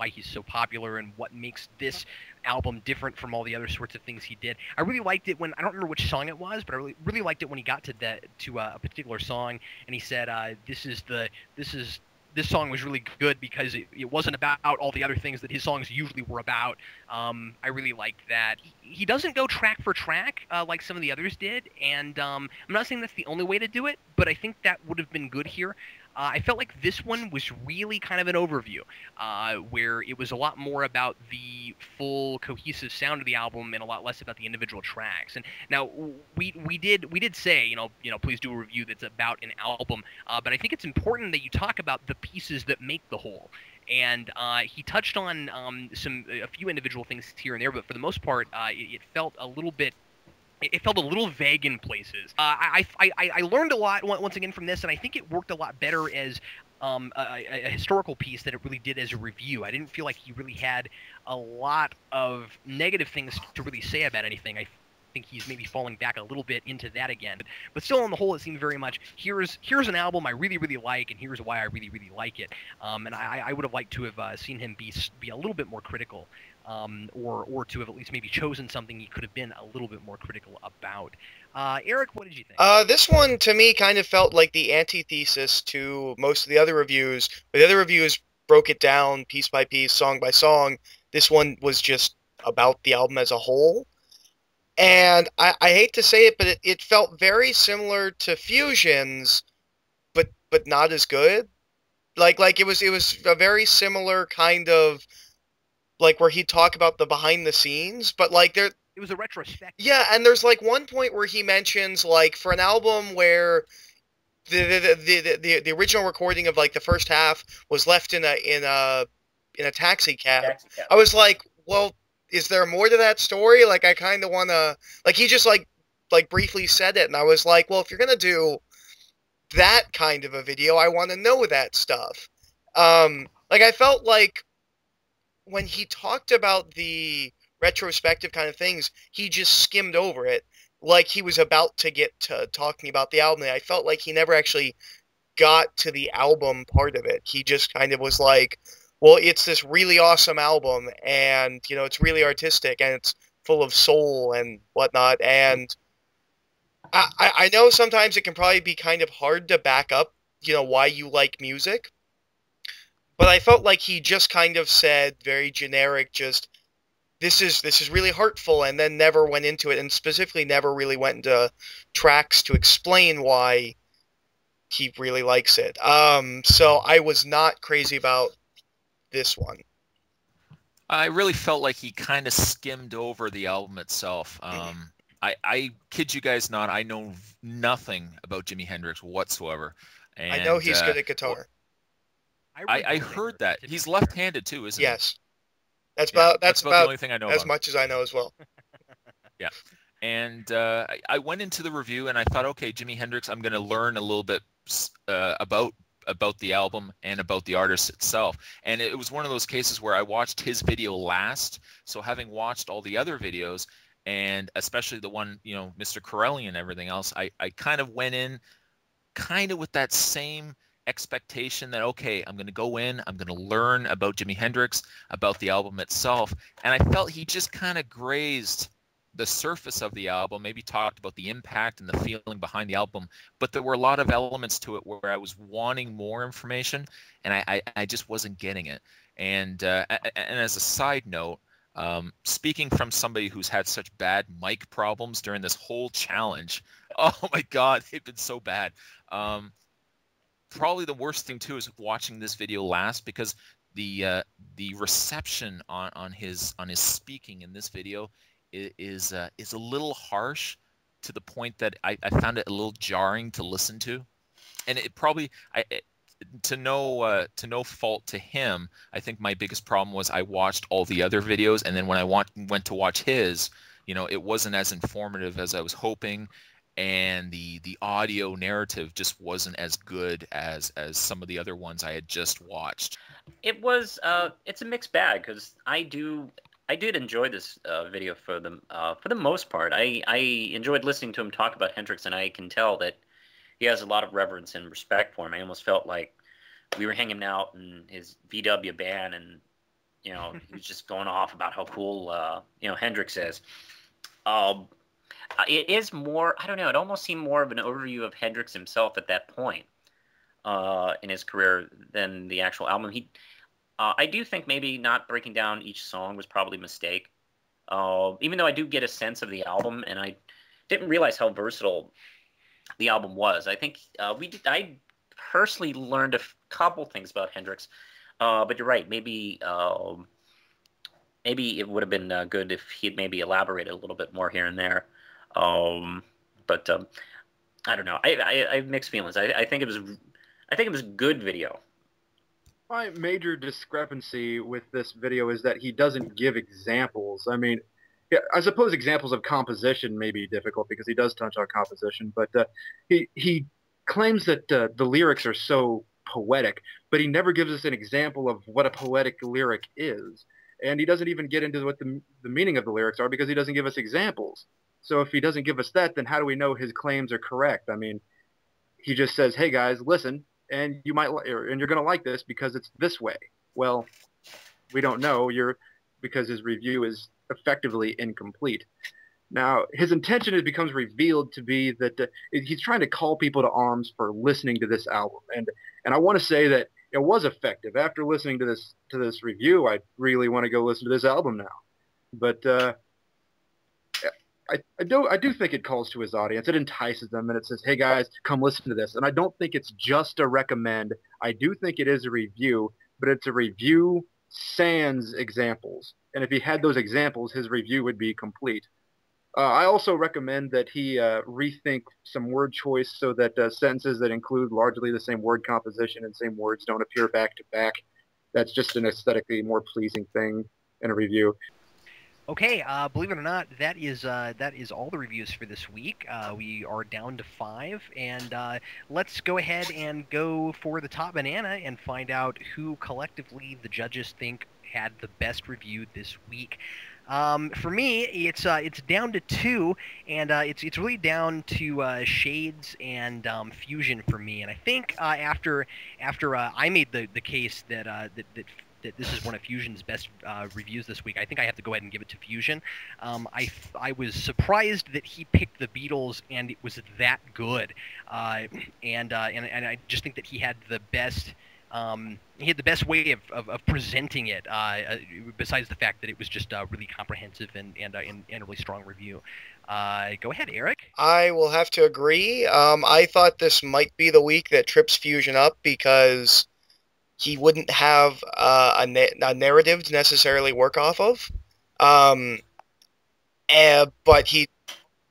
he's so popular and what makes this album different from all the other sorts of things he did. I really liked it when, I don't remember which song it was, but I really liked it when he got to a particular song and he said this song was really good because it wasn't about all the other things that his songs usually were about. I really liked that. He doesn't go track for track like some of the others did, and I'm not saying that's the only way to do it, but I think that would have been good here. I felt like this one was really kind of an overview, where it was a lot more about the full cohesive sound of the album and a lot less about the individual tracks. And now we did say, please do a review that's about an album, but I think it's important that you talk about the pieces that make the whole. And he touched on a few individual things here and there, but for the most part, it felt a little bit. It felt a little vague in places. I learned a lot once again from this, and I think it worked a lot better as a historical piece than it really did as a review. I didn't feel like he really had a lot of negative things to really say about anything. I think he's maybe falling back a little bit into that again. But still, on the whole, it seemed very much, here's an album I really, really like, and here's why I really, really like it. And I would have liked to have seen him be a little bit more critical. Or to have at least maybe chosen something he could have been a little bit more critical about. Eric, what did you think? This one, to me, kind of felt like the antithesis to most of the other reviews. The other reviews broke it down piece by piece, song by song. This one was just about the album as a whole. And I hate to say it, but it felt very similar to Fusion's, but not as good. Like it was a very similar kind of, like, where he'd talk about the behind the scenes, but like It was a retrospective. Yeah, and there's like one point where he mentions like for an album where the original recording of like the first half was left in a taxi cab. I was like, well, is there more to that story? Like, I kind of want to, like, he just like briefly said it, and I was like, well, if you're gonna do that kind of a video, I want to know that stuff. Like, I felt like when he talked about the retrospective kind of things, he just skimmed over it, like he was about to get to talking about the album. And I felt like he never actually got to the album part of it. He just kind of was like, well, it's this really awesome album, and, you know, it's really artistic, and it's full of soul and whatnot, and I know sometimes it can probably be kind of hard to back up, you know, why you like music, but I felt like he just kind of said very generic, just, this is really heartful, and then never went into it, and specifically never really went into tracks to explain why he really likes it. So I was not crazy about this one. I really felt like he kind of skimmed over the album itself. I kid you guys not, I know nothing about Jimi Hendrix whatsoever. And, I know he's good at guitar. I heard that. He's left-handed too, isn't he? Yes. That's about the only thing I know as about much as I know as well. Yeah. And I went into the review and I thought, okay, Jimi Hendrix, I'm going to learn a little bit about the album and about the artist itself. And it was one of those cases where I watched his video last. So having watched all the other videos, and especially the one, you know, MrCorellian and everything else, I kind of went in kind of with that same expectation that, okay, I'm going to go in, I'm going to learn about Jimi Hendrix, about the album itself. And I felt he just kind of grazed the surface of the album, maybe talked about the impact and the feeling behind the album, but there were a lot of elements to it where I was wanting more information, and I just wasn't getting it. And as a side note, speaking from somebody who's had such bad mic problems during this whole challenge, oh my God, they've been so bad. Probably the worst thing too is watching this video last, because the reception on his speaking in this video is a little harsh, to the point that I found it a little jarring to listen to, and it probably to no fault to him, I think my biggest problem was I watched all the other videos, and then when I went to watch his, you know, it wasn't as informative as I was hoping, and the audio narrative just wasn't as good as some of the other ones I had just watched. It was it's a mixed bag, because I did enjoy this video for the most part. I enjoyed listening to him talk about Hendrix, and I can tell that he has a lot of reverence and respect for him. I almost felt like we were hanging out in his VW band, and, you know, he was just going off about how cool you know, Hendrix is. It is more, I don't know, it almost seemed more of an overview of Hendrix himself at that point in his career than the actual album. I do think maybe not breaking down each song was probably a mistake. Even though I do get a sense of the album, and I didn't realize how versatile the album was. I think I personally learned a couple things about Hendrix, but you're right. Maybe it would have been good if he had maybe elaborated a little bit more here and there. But I don't know. I have mixed feelings. I think it was a good video. My major discrepancy with this video is that he doesn't give examples. I mean, yeah, I suppose examples of composition may be difficult because he does touch on composition, but he claims that the lyrics are so poetic, but he never gives us an example of what a poetic lyric is. And he doesn't even get into what the meaning of the lyrics are, because he doesn't give us examples. So if he doesn't give us that, then how do we know his claims are correct? I mean, he just says, hey guys, listen, and you're going to like this because it's this way. Well, we don't know, because his review is effectively incomplete. Now, his intention becomes revealed to be that he's trying to call people to arms for listening to this album, and I want to say that it was effective. After listening to this review, I really want to go listen to this album now. But I do think it calls to his audience. It entices them, and it says, hey guys, come listen to this. And I don't think it's just a recommend. I do think it is a review, but it's a review sans examples. And if he had those examples, his review would be complete. I also recommend that he rethink some word choice so that sentences that include largely the same word composition and same words don't appear back to back. That's just an aesthetically more pleasing thing in a review. Okay, believe it or not, that is all the reviews for this week. We are down to 5, and let's go ahead and go for the top banana and find out who collectively the judges think had the best review this week. For me, it's down to 2, and it's really down to Shades and Fusion for me. And I think after I made the case that this is one of Fusion's best reviews this week, I think I have to go ahead and give it to Fusion. I was surprised that he picked the Beatles and it was that good, and I just think that he had the best. He had the best way of presenting it, besides the fact that it was just really comprehensive and a really strong review. Go ahead, Eric. I will have to agree. I thought this might be the week that trips Fusion up because he wouldn't have a narrative to necessarily work off of. But he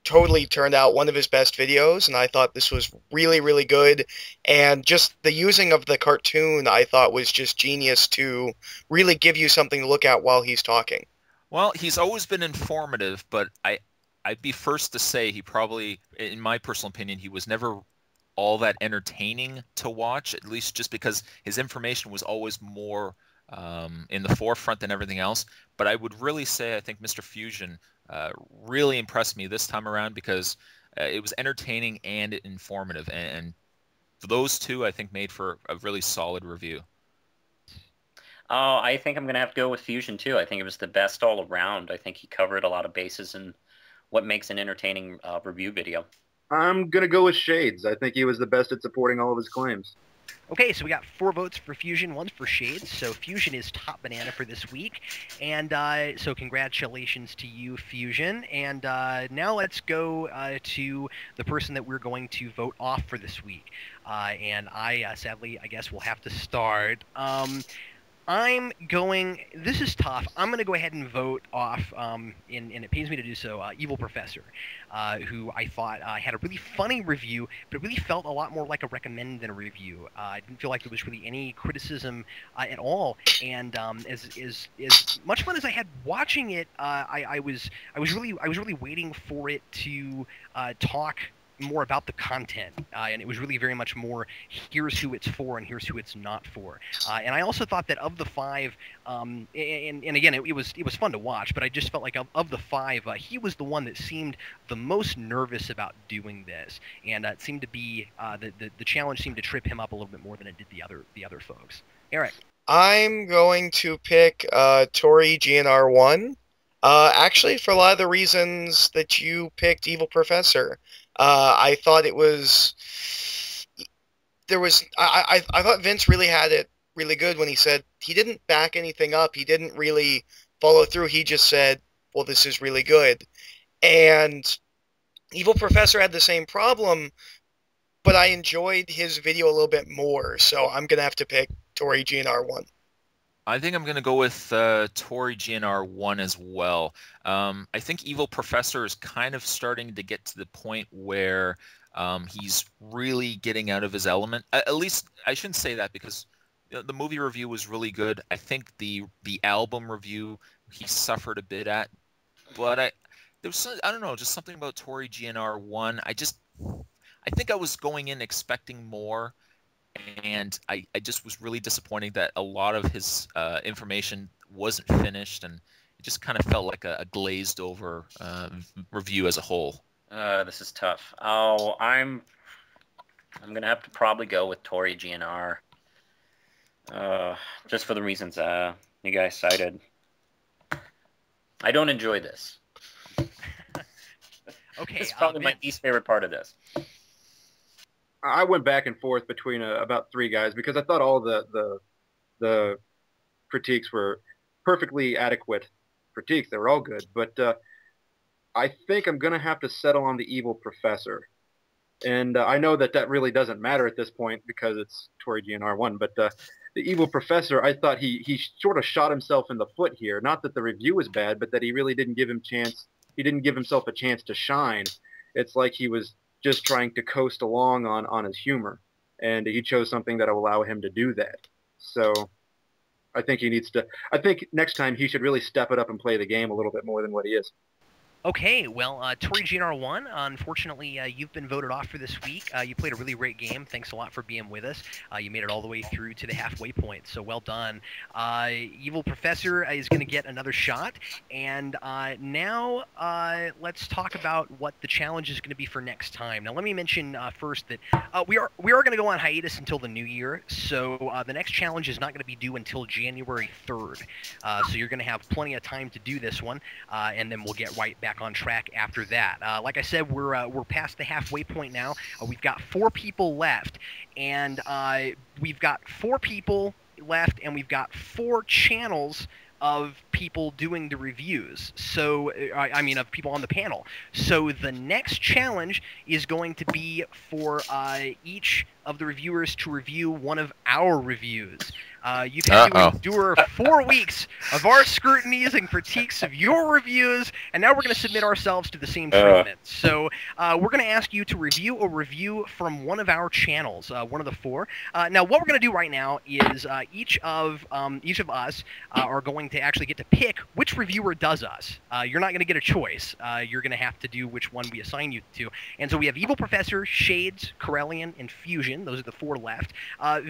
totally turned out one of his best videos, and I thought this was really, really good. And just the using of the cartoon, I thought, was just genius to really give you something to look at while he's talking. Well, he's always been informative, but I'd be first to say he probably, in my personal opinion, he was never all that entertaining to watch, at least just because his information was always more in the forefront than everything else. But I would really say I think Mr. Fusion really impressed me this time around because it was entertaining and informative, and those two I think made for a really solid review. Oh, I think I'm going to have to go with Fusion too. I think it was the best all around. I think he covered a lot of bases in what makes an entertaining review video. I'm going to go with Shades. I think he was the best at supporting all of his claims. Okay, so we got 4 votes for Fusion, 1 for Shades. So Fusion is top banana for this week, and so congratulations to you, Fusion. And now let's go to the person that we're going to vote off for this week. And I sadly, I guess, will have to start. This is tough. I'm going to go ahead and vote off, and it pains me to do so, EvilProfessor, who I thought had a really funny review, but it really felt a lot more like a recommend than a review. I didn't feel like there was really any criticism at all, and as much fun as I had watching it, I was really waiting for it to talk more about the content, and it was really very much more here's who it's for and here's who it's not for. And I also thought that of the 5, and again it was fun to watch, but I just felt like of the 5, he was the one that seemed the most nervous about doing this, and it seemed to be the challenge seemed to trip him up a little bit more than it did the other folks. Eric. I'm going to pick Tori GNR1. Actually, for a lot of the reasons that you picked EvilProfessor. I thought it was... I thought Vince really had it really good when he said he didn't back anything up. He didn't really follow through. He just said, well, this is really good. And EvilProfessor had the same problem, but I enjoyed his video a little bit more. So I'm going to have to pick Tori GNR1. I think I'm going to go with Tori GNR1 as well. I think EvilProfessor is kind of starting to get to the point where he's really getting out of his element. At least, I shouldn't say that because the movie review was really good. I think the album review he suffered a bit at. But there was I don't know, just something about Tori GNR1. I think I was going in expecting more. And I just was really disappointed that a lot of his information wasn't finished, and it just kind of felt like a glazed over review as a whole. This is tough. Oh, I'm gonna have to probably go with Tori GNR, just for the reasons you guys cited. I don't enjoy this. Okay, it's probably my least favorite part of this. I went back and forth between about 3 guys because I thought all the critiques were perfectly adequate critiques. They were all good, but I think I'm going to have to settle on the EvilProfessor. And I know that really doesn't matter at this point because it's Tori GNR1, but the EvilProfessor, I thought he sort of shot himself in the foot here. Not that the review was bad, but that he really didn't give him chance. he didn't give himself a chance to shine. It's like he was just trying to coast along on his humor, and he chose something that will allow him to do that. So I think he needs to. I think next time he should really step it up and play the game a little bit more than what he is. Okay, well, Tori GNR1, unfortunately, you've been voted off for this week. You played a really great game. Thanks a lot for being with us. You made it all the way through to the halfway point, so well done. Evil Professor is going to get another shot, and now let's talk about what the challenge is going to be for next time. Now, let me mention first that we are going to go on hiatus until the new year, so the next challenge is not going to be due until January 3rd. So you're going to have plenty of time to do this one, and then we'll get right back on track after that. Like I said, we're past the halfway point now. We've got 4 people left, and we've got 4 people left, and we've got 4 channels of people doing the reviews. So, I mean, of people on the panel. So the next challenge is going to be for each of the reviewers to review one of our reviews. You've had to endure 4 weeks of our scrutinies and critiques of your reviews, and now we're going to submit ourselves to the same treatment. So we're going to ask you to review a review from one of our channels, one of the 4. Now, what we're going to do right now is each of us are going to actually get to pick which reviewer does us. You're not going to get a choice. You're going to have to do which one we assign you to. And so we have Evil Professor, Shades, Corellian, and Fusion. Those are the 4 left.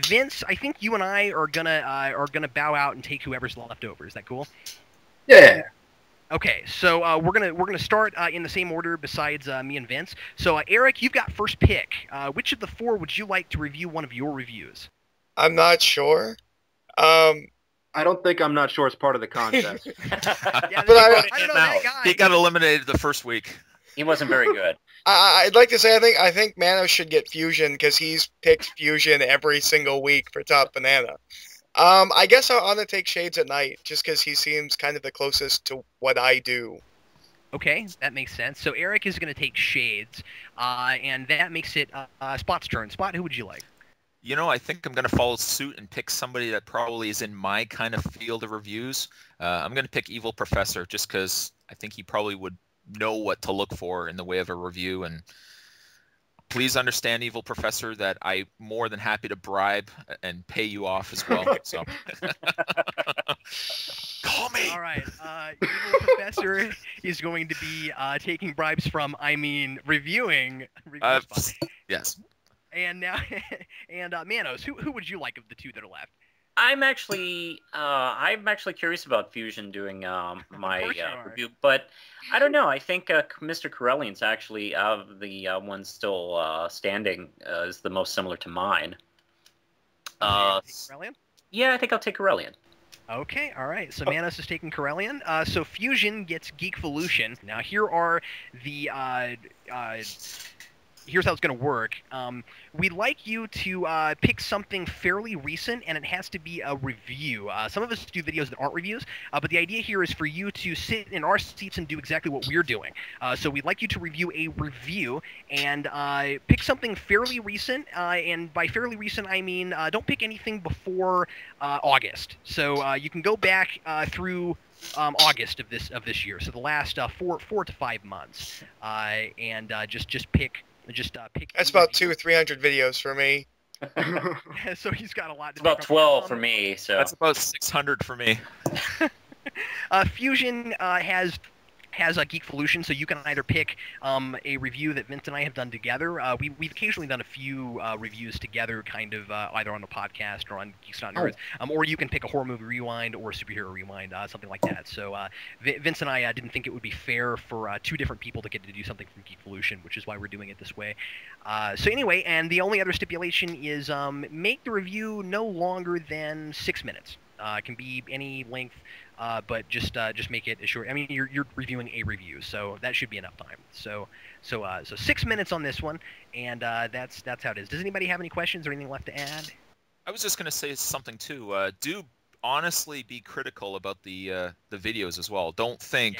Vince, I think you and I are gonna bow out and take whoever's left over. Is that cool? Yeah. Okay, so we're gonna start in the same order besides me and Vince. So Eric, you've got first pick. Which of the 4 would you like to review one of your reviews? I'm not sure. I don't think I'm not sure it's part of the contest. Yeah, But I don't know that guy. He got eliminated the first week. He wasn't very good. I'd like to say I think Manos should get Fusion because he's picked Fusion every single week for Top Banana. I guess I'm gonna take ShadesAtKnight just because he seems kind of the closest to what I do. Okay, that makes sense. So Eric is going to take Shades, and that makes it Spot's turn. Spot, who would you like? You know, I think I'm going to follow suit and pick somebody that probably is in my kind of field of reviews. I'm going to pick Evil Professor just because I think he probably would know what to look for in the way of a review. And please understand, Evil Professor, that I'm more than happy to bribe and pay you off as well. So call me. All right. Evil Professor is going to be taking bribes from, reviewing reviews. Yes. And now, and Manos, who would you like of the 2 that are left? I'm actually curious about Fusion doing my review, but I don't know. I think MrCorellian's actually of the ones still standing is the most similar to mine. Corellian? Yeah, I think I'll take Corellian. Okay, all right. So Manos is taking Corellian. So Fusion gets Geekvolution. Now here are the here's how it's going to work. We'd like you to pick something fairly recent, and it has to be a review. Some of us do videos that aren't reviews, but the idea here is for you to sit in our seats and do exactly what we're doing. So we'd like you to review a review and pick something fairly recent, and by fairly recent I mean don't pick anything before August. So you can go back through August of this year, so the last 4 to 5 months, and just pick. Pick. That's about 200 or 300 videos for me. So he's got a lot. It's about 12 for me. So that's about 600 for me. Fusion has a Geekvolution, so you can either pick a review that Vince and I have done together. We've occasionally done a few reviews together, kind of either on the podcast or on Geeks Not Nerds, or you can pick a horror movie rewind or a superhero rewind, something like that. So Vince and I didn't think it would be fair for 2 different people to get to do something from Geekvolution, which is why we're doing it this way. So anyway, and the only other stipulation is make the review no longer than 6 minutes. It can be any length. But just make it short. I mean, you're reviewing a review, so that should be enough time. So 6 minutes on this one, and that's how it is. Does anybody have any questions or anything left to add? I was just going to say something too. Do honestly be critical about the videos as well. Don't think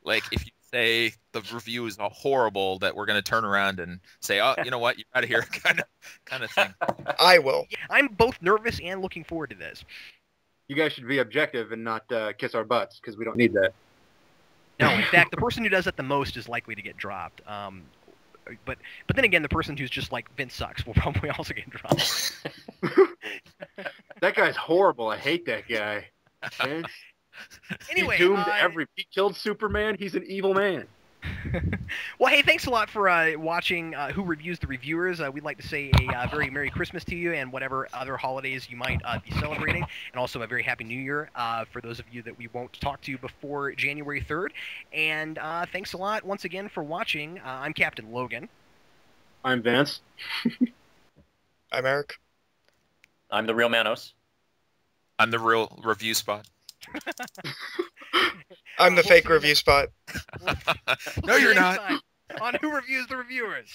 like if you say the review is horrible that we're going to turn around and say, oh, you know what, you're out of here, kind of thing. I will. Yeah, I'm both nervous and looking forward to this. You guys should be objective and not kiss our butts, because we don't need that. No, in fact, the person who does it the most is likely to get dropped. But then again, the person who's just like Vince sucks will probably also get dropped. That guy's horrible. I hate that guy. Man. Anyway, he killed Superman. He's an evil man. Well, hey, thanks a lot for watching Who Reviews the Reviewers. We'd like to say a very Merry Christmas to you and whatever other holidays you might be celebrating, and also a very Happy New Year for those of you that we won't talk to before January 3rd. And thanks a lot once again for watching. I'm Captain Logan. I'm Vance. I'm Eric. I'm the real Manos. I'm the real review spot. I'm the fake review spot. No, you're not. On Who Reviews the Reviewers.